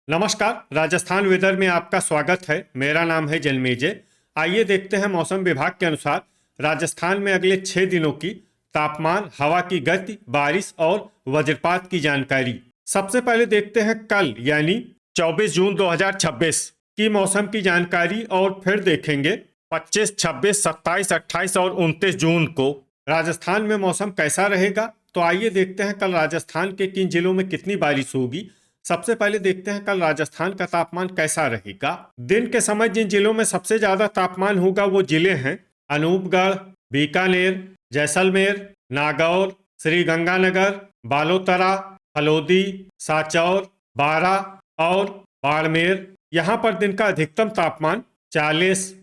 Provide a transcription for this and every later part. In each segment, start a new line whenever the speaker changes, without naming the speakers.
नमस्कार। राजस्थान वेदर में आपका स्वागत है। मेरा नाम है जन्मेजय। आइए देखते हैं मौसम विभाग के अनुसार राजस्थान में अगले 6 दिनों की तापमान, हवा की गति, बारिश और वज्रपात की जानकारी। सबसे पहले देखते हैं कल यानी 24 जून 2026 की मौसम की जानकारी और फिर देखेंगे 25, 26, 27, 28 और 29 जून को राजस्थान में मौसम कैसा रहेगा। तो आइए देखते हैं कल राजस्थान के किन जिलों में कितनी बारिश होगी। सबसे पहले देखते हैं कल राजस्थान का तापमान कैसा रहेगा। दिन के समय जिन जिलों में सबसे ज्यादा तापमान होगा वो जिले हैं अनूपगढ़, बीकानेर, जैसलमेर, नागौर, श्रीगंगानगर, बालोतरा, फलोदी, साचौर, बारा और बाड़मेर। यहाँ पर दिन का अधिकतम तापमान 40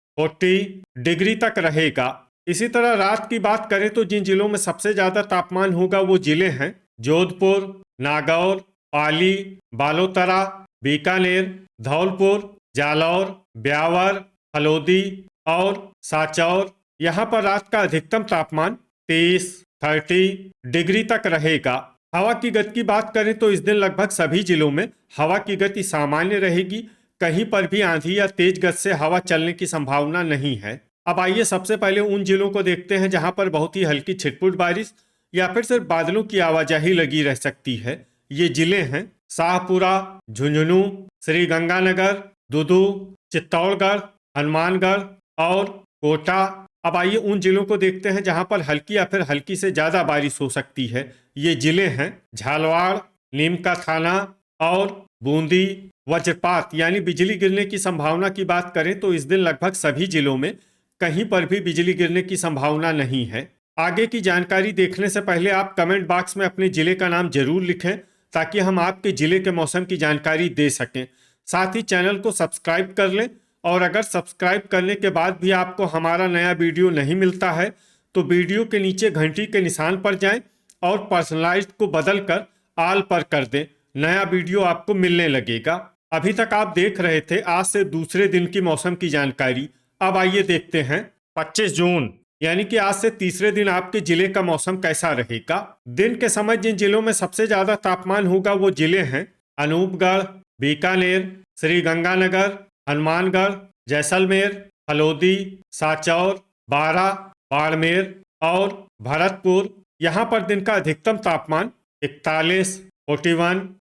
डिग्री तक रहेगा। इसी तरह रात की बात करें तो जिन जिलों में सबसे ज्यादा तापमान होगा वो जिले हैं जोधपुर, नागौर, पाली, बालोतरा, बीकानेर, धौलपुर, जालौर, ब्यावर, फलोदी और साचौर। यहाँ पर रात का अधिकतम तापमान 30 डिग्री तक रहेगा। हवा की गति की बात करें तो इस दिन लगभग सभी जिलों में हवा की गति सामान्य रहेगी। कहीं पर भी आंधी या तेज गति से हवा चलने की संभावना नहीं है। अब आइए सबसे पहले उन जिलों को देखते हैं जहां पर बहुत ही हल्की छिटपुट बारिश या फिर सिर्फ बादलों की आवाजाही लगी रह सकती है। ये जिले हैं शाहपुरा, झुंझुनू, श्रीगंगानगर, दुदू, चित्तौड़गढ़, हनुमानगढ़ और कोटा। अब आइए उन जिलों को देखते हैं जहां पर हल्की या फिर हल्की से ज्यादा बारिश हो सकती है। ये जिले हैं झालवाड़, नीम का थाना और बूंदी। वज्रपात यानी बिजली गिरने की संभावना की बात करें तो इस दिन लगभग सभी जिलों में कहीं पर भी बिजली गिरने की संभावना नहीं है। आगे की जानकारी देखने से पहले आप कमेंट बॉक्स में अपने जिले का नाम जरूर लिखें ताकि हम आपके जिले के मौसम की जानकारी दे सकें। साथ ही चैनल को सब्सक्राइब कर लें और अगर सब्सक्राइब करने के बाद भी आपको हमारा नया वीडियो नहीं मिलता है तो वीडियो के नीचे घंटी के निशान पर जाएं और पर्सनलाइज्ड को बदल कर ऑल पर कर दें। नया वीडियो आपको मिलने लगेगा। अभी तक आप देख रहे थे आज से दूसरे दिन की मौसम की जानकारी। अब आइए देखते हैं 25 जून यानी कि आज से तीसरे दिन आपके जिले का मौसम कैसा रहेगा। दिन के समय जिन जिलों में सबसे ज्यादा तापमान होगा वो जिले हैं अनूपगढ़, बीकानेर, श्रीगंगानगर, हनुमानगढ़, जैसलमेर, फलोदी, साचौर, बारा, बाड़मेर और भरतपुर। यहाँ पर दिन का अधिकतम तापमान 41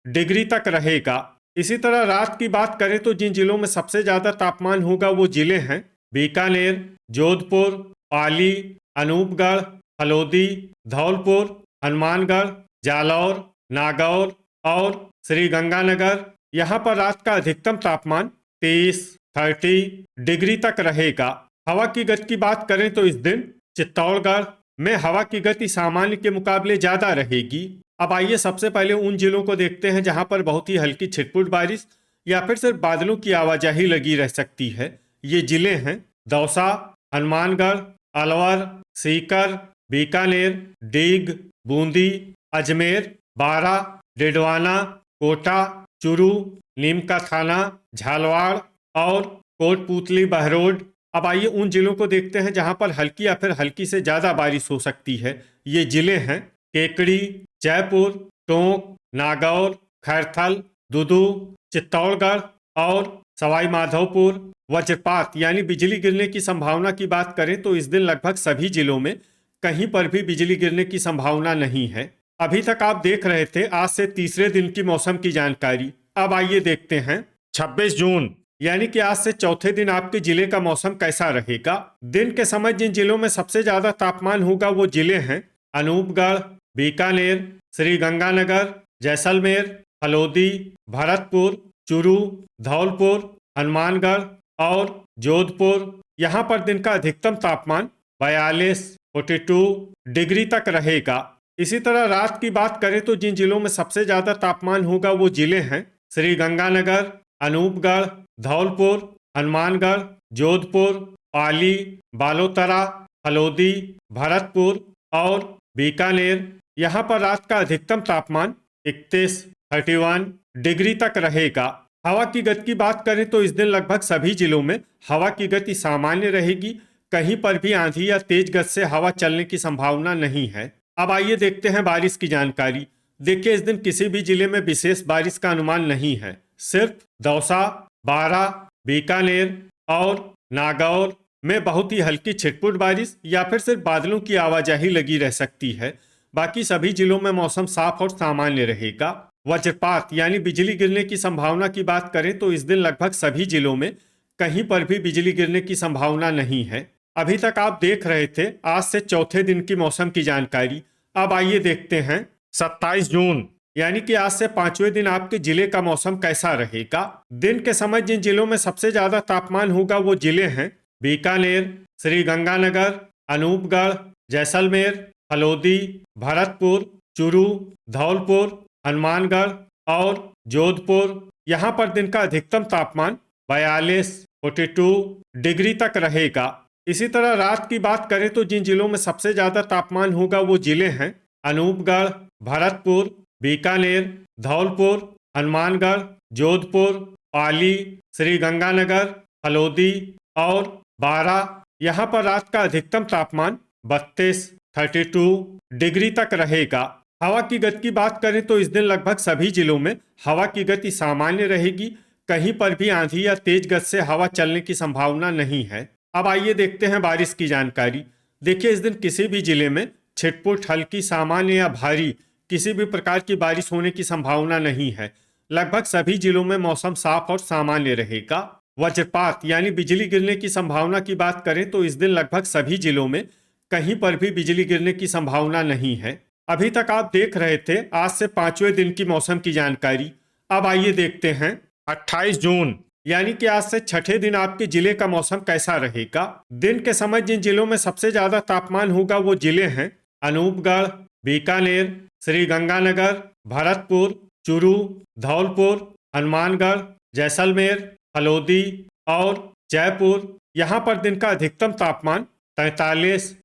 डिग्री तक रहेगा। इसी तरह रात की बात करें तो जिन जिलों में सबसे ज्यादा तापमान होगा वो जिले हैं बीकानेर, जोधपुर, पाली, अनूपगढ़, फलोदी, धौलपुर, हनुमानगढ़, जालौर, नागौर और श्रीगंगानगर। यहाँ पर रात का अधिकतम तापमान 30 डिग्री तक रहेगा। हवा की गति की बात करें तो इस दिन चित्तौड़गढ़ में हवा की गति सामान्य के मुकाबले ज्यादा रहेगी। अब आइए सबसे पहले उन जिलों को देखते हैं जहां पर बहुत ही हल्की छिटपुट बारिश या फिर सिर्फ बादलों की आवाजाही लगी रह सकती है। ये जिले हैं दौसा, हनुमानगढ़, अलवर, सीकर, बीकानेर, डीग, बूंदी, अजमेर, बारा, डिडवाना, कोटा, चुरू, नीम का थाना, झालवाड़ और कोटपुतली बहरोड। अब आइए उन जिलों को देखते हैं जहां पर हल्की या फिर हल्की से ज्यादा बारिश हो सकती है। ये जिले हैं केकड़ी, जयपुर, टोंक, नागौर, खैरथल, दुदू, चित्तौड़गढ़ और सवाई माधोपुर। वज्रपात यानी बिजली गिरने की संभावना की बात करें तो इस दिन लगभग सभी जिलों में कहीं पर भी बिजली गिरने की संभावना नहीं है। अभी तक आप देख रहे थे आज से तीसरे दिन की मौसम की जानकारी। अब आइए देखते हैं 26 जून यानी कि आज से चौथे दिन आपके जिले का मौसम कैसा रहेगा। दिन के समय जिन जिलों में सबसे ज्यादा तापमान होगा वो जिले हैं अनूपगढ़, बीकानेर, श्रीगंगानगर, जैसलमेर, फलोदी, भरतपुर, चुरू, धौलपुर, हनुमानगढ़ और जोधपुर। यहाँ पर दिन का अधिकतम तापमान 42 डिग्री तक रहेगा। इसी तरह रात की बात करें तो जिन जिलों में सबसे ज्यादा तापमान होगा वो जिले हैं श्रीगंगानगर, अनूपगढ़, धौलपुर, हनुमानगढ़, जोधपुर, पाली, बालोतरा, फलोदी, भरतपुर और बीकानेर। यहाँ पर रात का अधिकतम तापमान 31 डिग्री तक रहेगा। हवा की गति की बात करें तो इस दिन लगभग सभी जिलों में हवा की गति सामान्य रहेगी। कहीं पर भी आंधी या तेज गति से हवा चलने की संभावना नहीं है। अब आइए देखते हैं बारिश की जानकारी। देखिए इस दिन किसी भी जिले में विशेष बारिश का अनुमान नहीं है। सिर्फ दौसा, बारा, बीकानेर और नागौर में बहुत ही हल्की छिटपुट बारिश या फिर सिर्फ बादलों की आवाजाही लगी रह सकती है। बाकी सभी जिलों में मौसम साफ और सामान्य रहेगा। वज्रपात यानी बिजली गिरने की संभावना की बात करें तो इस दिन लगभग सभी जिलों में कहीं पर भी बिजली गिरने की संभावना नहीं है। अभी तक आप देख रहे थे आज से चौथे दिन की मौसम की जानकारी। अब आइए देखते हैं 27 जून यानी कि आज से 5वें दिन आपके जिले का मौसम कैसा रहेगा। दिन के समय जिन जिलों में सबसे ज्यादा तापमान होगा वो जिले हैं बीकानेर, श्रीगंगानगर, अनूपगढ़, जैसलमेर, हलोदी, भरतपुर, चूरू, धौलपुर, हनुमानगढ़ और जोधपुर। यहाँ पर दिन का अधिकतम तापमान 42 डिग्री तक रहेगा। इसी तरह रात की बात करें तो जिन जिलों में सबसे ज्यादा तापमान होगा वो जिले हैं अनूपगढ़, भरतपुर, बीकानेर, धौलपुर, हनुमानगढ़, जोधपुर, पाली, श्रीगंगानगर, हलोदी और बारा। यहाँ पर रात का अधिकतम तापमान 32 डिग्री तक रहेगा। हवा की गति की बात करें तो इस दिन लगभग सभी जिलों में हवा की गति सामान्य रहेगी। कहीं पर भी आंधी या तेज गति से हवा चलने की संभावना नहीं है। अब आइए देखते हैं बारिश की जानकारी। देखिए इस दिन किसी भी जिले में छिटपुट, हल्की, सामान्य या भारी किसी भी प्रकार की बारिश होने की संभावना नहीं है। लगभग सभी जिलों में मौसम साफ और सामान्य रहेगा। वज्रपात यानी बिजली गिरने की संभावना की बात करें तो इस दिन लगभग सभी जिलों में कहीं पर भी बिजली गिरने की संभावना नहीं है। अभी तक आप देख रहे थे आज से 5वें दिन की मौसम की जानकारी। अब आइए देखते हैं 28 जून यानी कि आज से छठे दिन आपके जिले का मौसम कैसा रहेगा। दिन के समय जिन जिलों में सबसे ज्यादा तापमान होगा वो जिले हैं अनूपगढ़, बीकानेर, श्रीगंगानगर, भरतपुर, चूरू, धौलपुर, हनुमानगढ़, जैसलमेर, हलोदी और जयपुर। यहाँ पर दिन का अधिकतम तापमान 43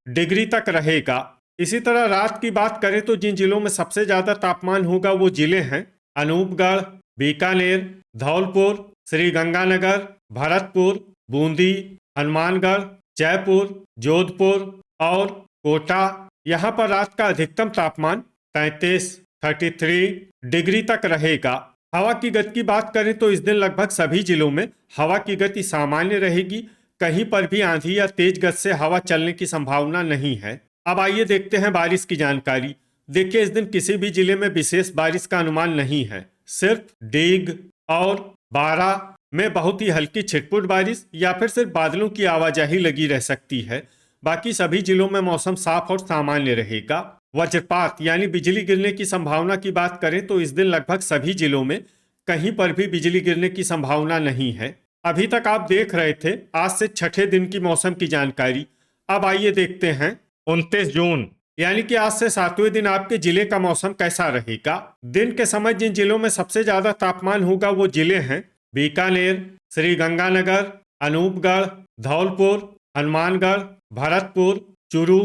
डिग्री तक रहेगा। इसी तरह रात की बात करें तो जिन जिलों में सबसे ज्यादा तापमान होगा वो जिले हैं अनूपगढ़, बीकानेर, धौलपुर, श्रीगंगानगर, भरतपुर, बूंदी, हनुमानगढ़, जयपुर, जोधपुर और कोटा। यहाँ पर रात का अधिकतम तापमान 33 डिग्री तक रहेगा। हवा की गति की बात करें तो इस दिन लगभग सभी जिलों में हवा की गति सामान्य रहेगी। कहीं पर भी आंधी या तेज गति से हवा चलने की संभावना नहीं है। अब आइए देखते हैं बारिश की जानकारी। देखिए इस दिन किसी भी जिले में विशेष बारिश का अनुमान नहीं है। सिर्फ डीग और बारा में बहुत ही हल्की छिटपुट बारिश या फिर सिर्फ बादलों की आवाजाही लगी रह सकती है। बाकी सभी जिलों में मौसम साफ और सामान्य रहेगा। वज्रपात यानी बिजली गिरने की संभावना की बात करें तो इस दिन लगभग सभी जिलों में कहीं पर भी बिजली गिरने की संभावना नहीं है। अभी तक आप देख रहे थे आज से छठे दिन की मौसम की जानकारी। अब आइए देखते हैं 29 जून यानी कि आज से 7वें दिन आपके जिले का मौसम कैसा रहेगा। दिन के समय जिन जिलों में सबसे ज्यादा तापमान होगा वो जिले हैं बीकानेर, श्रीगंगानगर, अनूपगढ़, धौलपुर, हनुमानगढ़, भरतपुर, चूरू,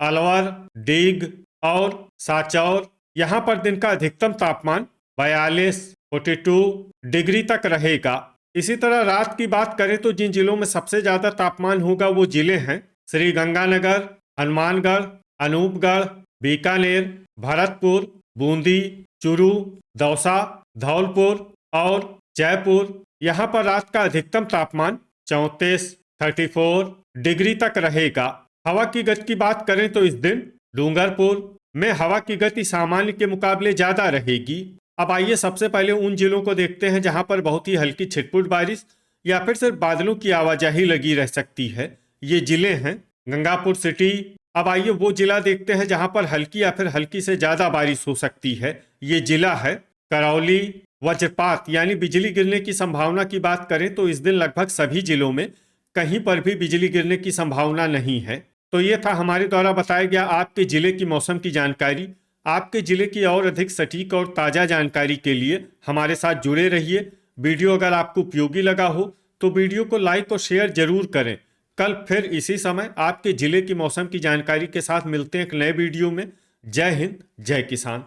अलवर, डीग और साचौर। यहाँ पर दिन का अधिकतम तापमान 42 डिग्री तक रहेगा। इसी तरह रात की बात करें तो जिन जिलों में सबसे ज्यादा तापमान होगा वो जिले हैं श्रीगंगानगर, हनुमानगढ़, अनूपगढ़, बीकानेर, भरतपुर, बूंदी, चूरू, दौसा, धौलपुर और जयपुर। यहाँ पर रात का अधिकतम तापमान 34 डिग्री तक रहेगा। हवा की गति की बात करें तो इस दिन डूंगरपुर में हवा की गति सामान्य के मुकाबले ज्यादा रहेगी। अब आइए सबसे पहले उन जिलों को देखते हैं जहां पर बहुत ही हल्की छिटपुट बारिश या फिर सिर्फ बादलों की आवाजाही लगी रह सकती है। ये जिले हैं गंगापुर सिटी। अब आइए वो जिला देखते हैं जहां पर हल्की या फिर हल्की से ज्यादा बारिश हो सकती है। ये जिला है करौली। वज्रपात यानी बिजली गिरने की संभावना की बात करें तो इस दिन लगभग सभी जिलों में कहीं पर भी बिजली गिरने की संभावना नहीं है। तो ये था हमारे द्वारा बताया गया आपके जिले की मौसम की जानकारी। आपके जिले की और अधिक सटीक और ताज़ा जानकारी के लिए हमारे साथ जुड़े रहिए। वीडियो अगर आपको उपयोगी लगा हो तो वीडियो को लाइक और शेयर जरूर करें। कल फिर इसी समय आपके जिले की मौसम की जानकारी के साथ मिलते हैं एक नए वीडियो में। जय हिंद, जय किसान।